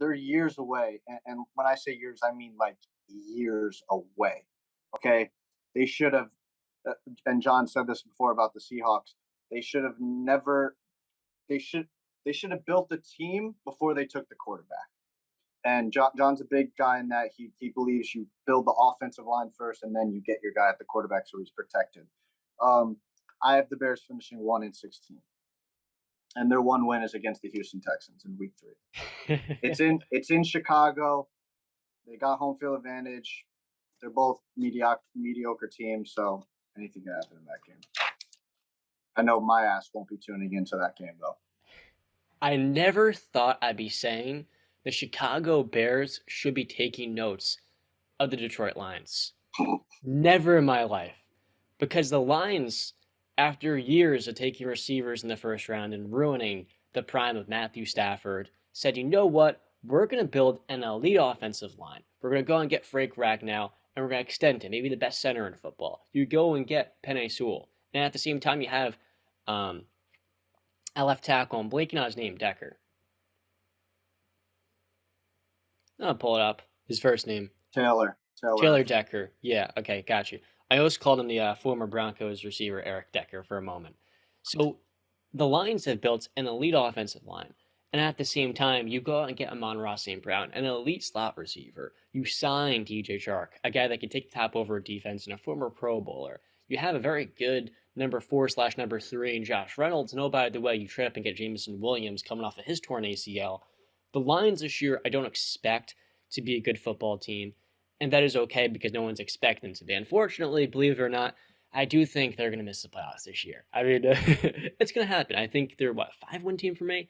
they're years away, and when I say years, I mean like years away. Okay, they should have. And John said this before about the Seahawks. They should have never. They should. They should have built the team before they took the quarterback. And John's a big guy in that he believes you build the offensive line first, and then you get your guy at the quarterback so he's protected. Um, I have the Bears finishing 1-16, and their one win is against the Houston Texans in Week 3. It's in Chicago. They got home field advantage. They're both mediocre teams, so anything can happen in that game. I know my ass won't be tuning into that game though. I never thought I'd be saying the Chicago Bears should be taking notes of the Detroit Lions. Never in my life. Because the Lions, after years of taking receivers in the first round and ruining the prime of Matthew Stafford, said, you know what? We're going to build an elite offensive line. We're going to go and get Frank Ragnow, and we're going to extend him, maybe the best center in football. You go and get Penei Sewell. And at the same time, you have a left tackle. I'm blanking on his name, Decker. I'll pull it up. His first name. Taylor. Decker. Yeah, okay, got you. I always called him the former Broncos receiver Eric Decker for a moment. So the Lions have built an elite offensive line. And at the same time, you go out and get Amon-Ra St. Brown, an elite slot receiver. You sign DJ Chark, a guy that can take the top over a defense and a former Pro Bowler. You have a very good number 4/number 3 in Josh Reynolds. And oh, by the way, you trade up and get Jameson Williams coming off of his torn ACL. The Lions this year, I don't expect to be a good football team. And that is okay because no one's expecting them to be. Unfortunately, believe it or not, I do think they're going to miss the playoffs this year. I mean, it's going to happen. I think they're, 5-win team for me?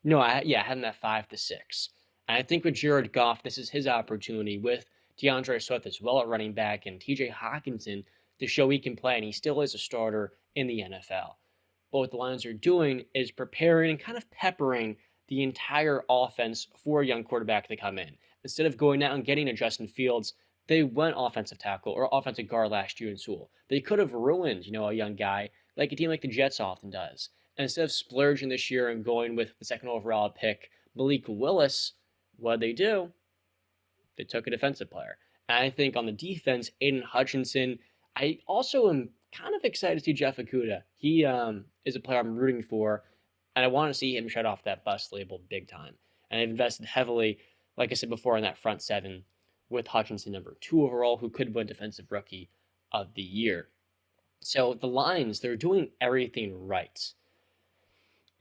No, I had them at 5-6. And I think with Jared Goff, this is his opportunity with DeAndre Swift as well at running back and TJ Hawkinson to show he can play, and he still is a starter in the NFL. But what the Lions are doing is preparing and kind of peppering the entire offense for a young quarterback to come in. Instead of going out and getting a Justin Fields, they went offensive tackle or offensive guard last year in Sewell. They could have ruined, a young guy like a team like the Jets often does. And instead of splurging this year and going with the second overall pick, Malik Willis, what they do? They took a defensive player. And I think on the defense, Aiden Hutchinson, I also am kind of excited to see Jeff Okudah. He is a player I'm rooting for, and I want to see him shut off that bust label big time. And they've invested heavily, like I said before, in that front seven with Hutchinson number 2 overall, who could win Defensive Rookie of the Year. So the Lions, they're doing everything right.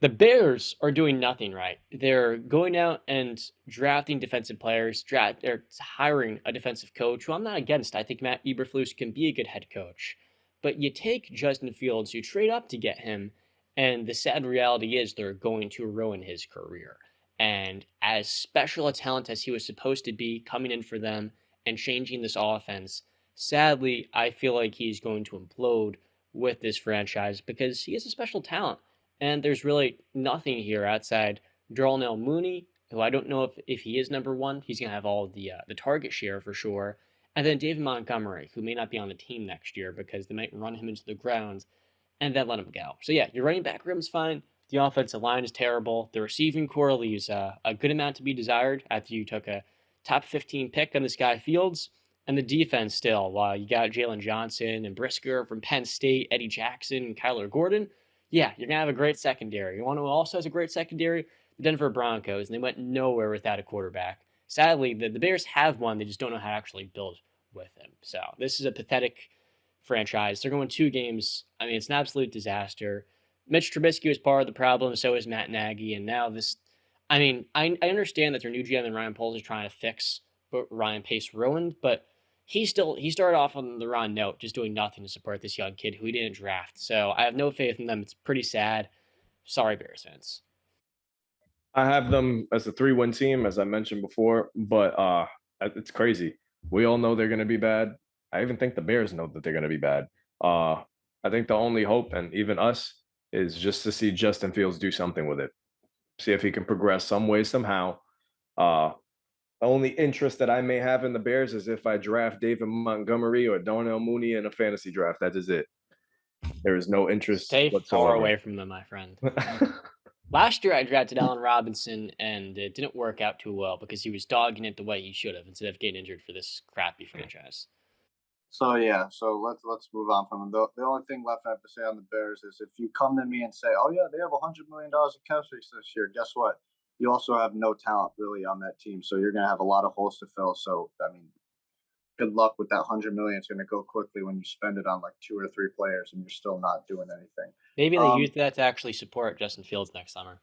The Bears are doing nothing right. They're going out and drafting defensive players. They're hiring a defensive coach, who I'm not against. I think Matt Eberflus can be a good head coach. But you take Justin Fields, you trade up to get him, and the sad reality is they're going to ruin his career. And as special a talent as he was supposed to be coming in for them and changing this offense, sadly, I feel like he's going to implode with this franchise because he is a special talent. And there's really nothing here outside Darnell Mooney, who I don't know if he is number 1. He's going to have all the target share for sure. And then David Montgomery, who may not be on the team next year because they might run him into the ground and then let him go. So yeah, your running back room's fine. The offensive line is terrible. The receiving core leaves a good amount to be desired after you took a top 15 pick on this guy Fields. And the defense still, while you got Jalen Johnson and Brisker from Penn State, Eddie Jackson, and Kyler Gordon, yeah, you're going to have a great secondary. You want to know who also has a great secondary? The Denver Broncos, and they went nowhere without a quarterback. Sadly, the Bears have one. They just don't know how to actually build with him. So this is a pathetic franchise. They're going 2 games. I mean, it's an absolute disaster. Mitch Trubisky was part of the problem. So is Matt Nagy. And now this, I mean, I understand that their new GM and Ryan Poles are trying to fix what Ryan Pace ruined, but he started off on the wrong note, just doing nothing to support this young kid who he didn't draft. So I have no faith in them. It's pretty sad. Sorry, Bears fans. I have them as a 3-win team, as I mentioned before, but it's crazy. We all know they're going to be bad. I even think the Bears know that they're going to be bad. I think the only hope, and even us, is just to see Justin Fields do something with it. See if he can progress some way, somehow. The only interest that I may have in the Bears is if I draft David Montgomery or Darnell Mooney in a fantasy draft. That is it. There is no interest Stay whatsoever. far away from them, my friend. Last year, I drafted Allen Robinson, and it didn't work out too well because he was dogging it the way he should have instead of getting injured for this crappy franchise. So yeah, so let's move on from them. The only thing left I have to say on the Bears is if you come to me and say, "Oh yeah, they have $100 million in cap space this year," guess what? You also have no talent really on that team, so you're gonna have a lot of holes to fill. So I mean, good luck with that 100 million. It's gonna go quickly when you spend it on like 2 or 3 players and you're still not doing anything. Maybe they Um, use that to actually support Justin Fields next summer.